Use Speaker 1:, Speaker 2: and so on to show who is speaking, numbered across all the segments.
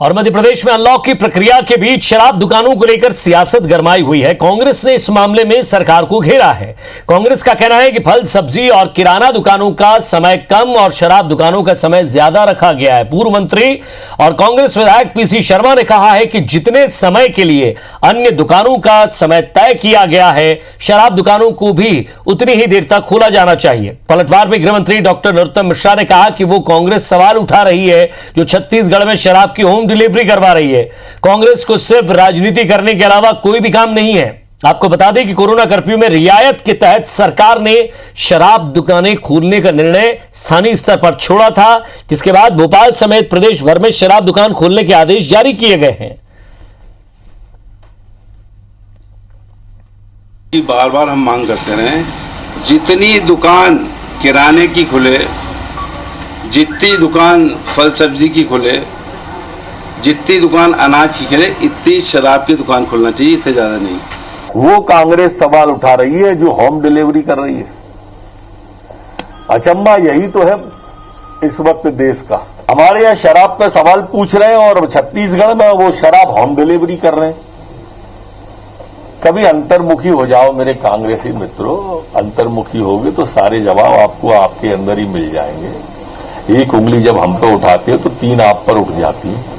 Speaker 1: और मध्य प्रदेश में अनलॉक की प्रक्रिया के बीच शराब दुकानों को लेकर सियासत गरमाई हुई है। कांग्रेस ने इस मामले में सरकार को घेरा है। कांग्रेस का कहना है कि फल, सब्जी और किराना दुकानों का समय कम और शराब दुकानों का समय ज्यादा रखा गया है। पूर्व मंत्री और कांग्रेस विधायक पीसी शर्मा ने कहा है कि जितने समय के लिए अन्य दुकानों का समय तय किया गया है, शराब दुकानों को भी उतनी ही देर तक खोला जाना चाहिए। पलटवार में गृह मंत्री डॉक्टर नरोत्तम मिश्रा ने कहा कि वो कांग्रेस सवाल उठा रही है जो छत्तीसगढ़ में शराब की होम डिलीवरी करवा रही है। कांग्रेस को सिर्फ राजनीति करने के अलावा कोई भी काम नहीं है। आपको बता दें कि कोरोना कर्फ्यू में रियायत के तहत सरकार ने शराब दुकानें खोलने का निर्णय स्थानीय स्तर पर छोड़ा था, जिसके बाद भोपाल समेत प्रदेश भर में शराब दुकान खोलने के आदेश जारी किए गए हैं।
Speaker 2: बार बार हम मांग करते रहे, जितनी दुकान किराने की खुले, जितनी दुकान फल सब्जी की खुले, जितनी दुकान अनाज की खुले, इतनी शराब की दुकान खोलना चाहिए, इससे ज्यादा नहीं।
Speaker 3: वो कांग्रेस सवाल उठा रही है जो होम डिलीवरी कर रही है। अचंबा यही तो है इस वक्त देश का। हमारे यहां शराब का सवाल पूछ रहे हैं और छत्तीसगढ़ में वो शराब होम डिलीवरी कर रहे हैं। कभी अंतर्मुखी हो जाओ मेरे कांग्रेसी मित्रों, अंतर्मुखी होगे तो सारे जवाब आपको आपके अंदर ही मिल जाएंगे। एक उंगली जब हम पे उठाते हो तो तीन आप पर उठ जाती है।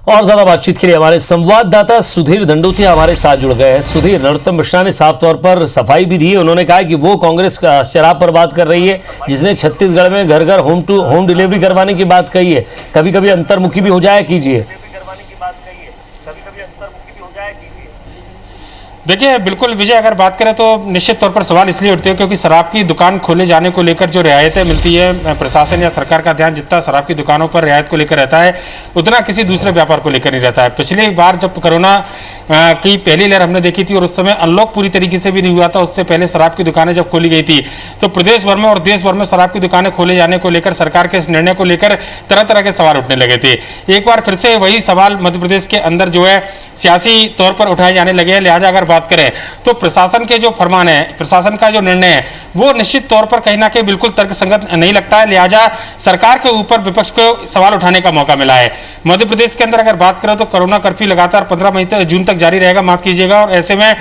Speaker 1: और ज्यादा बातचीत के लिए हमारे संवाददाता सुधीर दंडोतिया हमारे साथ जुड़ गए हैं। सुधीर, नरोत्तम मिश्रा ने साफ तौर पर सफाई भी दी है। उन्होंने कहा कि वो कांग्रेस का शराब पर बात कर रही है, जिसने छत्तीसगढ़ में घर घर होम डिलीवरी करवाने की बात कही है। कभी कभी अंतर्मुखी भी हो जाया कीजिए।
Speaker 4: देखिए, बिल्कुल विजय, अगर बात करें तो निश्चित तौर पर सवाल इसलिए उठते हैं क्योंकि शराब की दुकान खोले जाने को लेकर जो रियायतें मिलती है, प्रशासन या सरकार का ध्यान जितना शराब की दुकानों पर रियायत को लेकर रहता है, उतना किसी दूसरे व्यापार को लेकर नहीं रहता है। पिछली बार जब कोरोना की पहली लहर हमने देखी थी और उस समय अनलॉक पूरी तरीके से भी नहीं हुआ था, उससे पहले शराब की दुकानें जब खोली गई थी तो प्रदेश भर में और देश भर में शराब की दुकानें खोले जाने को लेकर सरकार के इस निर्णय को लेकर तरह तरह के सवाल उठने लगे थे। एक बार फिर से वही सवाल मध्य प्रदेश के अंदर जो है सियासी तौर पर उठाए जाने लगे हैं। लिहाजा अगर बात करें तो प्रशासन के जो फरमान है, प्रशासन का जो निर्णय है, वो निश्चित तौर पर कहीं ना कहीं बिल्कुल तर्कसंगत नहीं लगता है। लिहाजा सरकार के ऊपर विपक्ष को सवाल उठाने का मौका मिला है। मध्य प्रदेश के अंदर अगर बात करें तो कोरोना कर्फ्यू लगातार 15 जून तक जारी रहेगा, माफ कीजिएगा, और ऐसे में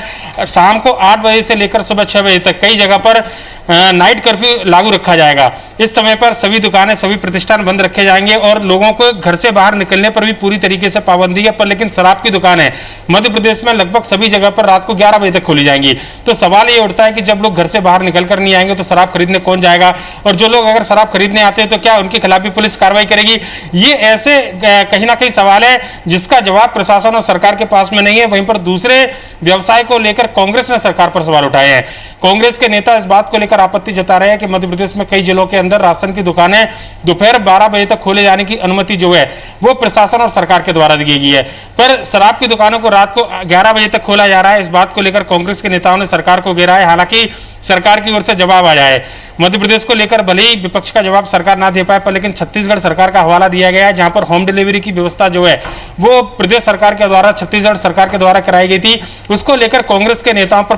Speaker 4: शाम को 8 बजे से लेकर सुबह 6 बजे तक कई जगह पर नाइट कर्फ्यू लागू रखा जाएगा। इस समय पर सभी दुकानें, सभी प्रतिष्ठान बंद रखे जाएंगे और लोगों को घर से बाहर निकलने पर भी पूरी तरीके से पाबंदी है। पर लेकिन शराब की दुकानें मध्य प्रदेश में लगभग सभी जगह पर रात को 11 बजे तक खोली जाएंगी। तो सवाल ये उठता है कि जब लोग घर से बाहर निकलकर नहीं आएंगे तो शराब खरीदने कौन जाएगा, और जो लोग अगर शराब खरीदने आते हैं तो क्या उनके खिलाफ भी पुलिस कार्रवाई करेगी? ये ऐसे कहीं ना कहीं सवाल है जिसका जवाब प्रशासन और सरकार के पास में नहीं है। वहीं पर दूसरे व्यवसाय को लेकर कांग्रेस ने सरकार पर सवाल उठाए हैं। कांग्रेस के नेता इस बात को लेकर आपत्ति जता रहे हैं कि मध्य प्रदेश में कई जिलों के अंदर राशन की दुकानें दोपहर 12 बजे तक खोले जाने की अनुमति जो है वो प्रशासन और सरकार के द्वारा दी गई है, पर शराब की दुकानों को रात को 11 बजे तक खोला जा रहा है। इस बात को लेकर कांग्रेस के नेताओं ने सरकार को घेरा है। हालांकि सरकार की ओर से जवाब आ जाए, मध्य प्रदेश को लेकर भले ही विपक्ष का जवाब सरकार ना दे पाए, पर लेकिन छत्तीसगढ़ सरकार का हवाला दिया गया है, जहां पर होम डिलीवरी की व्यवस्था जो है वो प्रदेश सरकार के द्वारा, छत्तीसगढ़ सरकार के द्वारा कराई गई थी। उसको लेकर कांग्रेस के नेताओं पर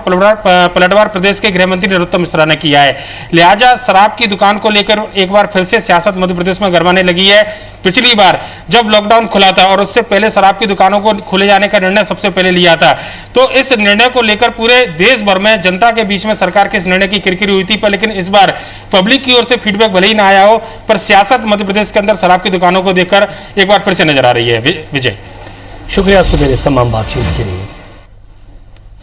Speaker 4: पलटवार प्रदेश के गृह मंत्री नरोत्तम मिश्रा ने किया है। लिहाजा शराब की दुकान को लेकर एक बार फिर से सियासत मध्य प्रदेश में गरमाने लगी है। पिछली बार जब लॉकडाउन खुला था और उससे पहले शराब की दुकानों को खोले जाने का निर्णय सबसे पहले लिया था, तो इस निर्णय को लेकर पूरे देश भर में जनता के बीच में सरकार के इस निर्णय की किरकिरी हुई थी। पर लेकिन इस बार पब्लिक की ओर से फीडबैक भले ही ना आया हो, पर सियासत मध्य प्रदेश के अंदर शराब की दुकानों को देखकर एक बार फिर से नजर आ रही है। विजय,
Speaker 1: शुक्रिया सुधीर इस तमाम बातचीत के लिए।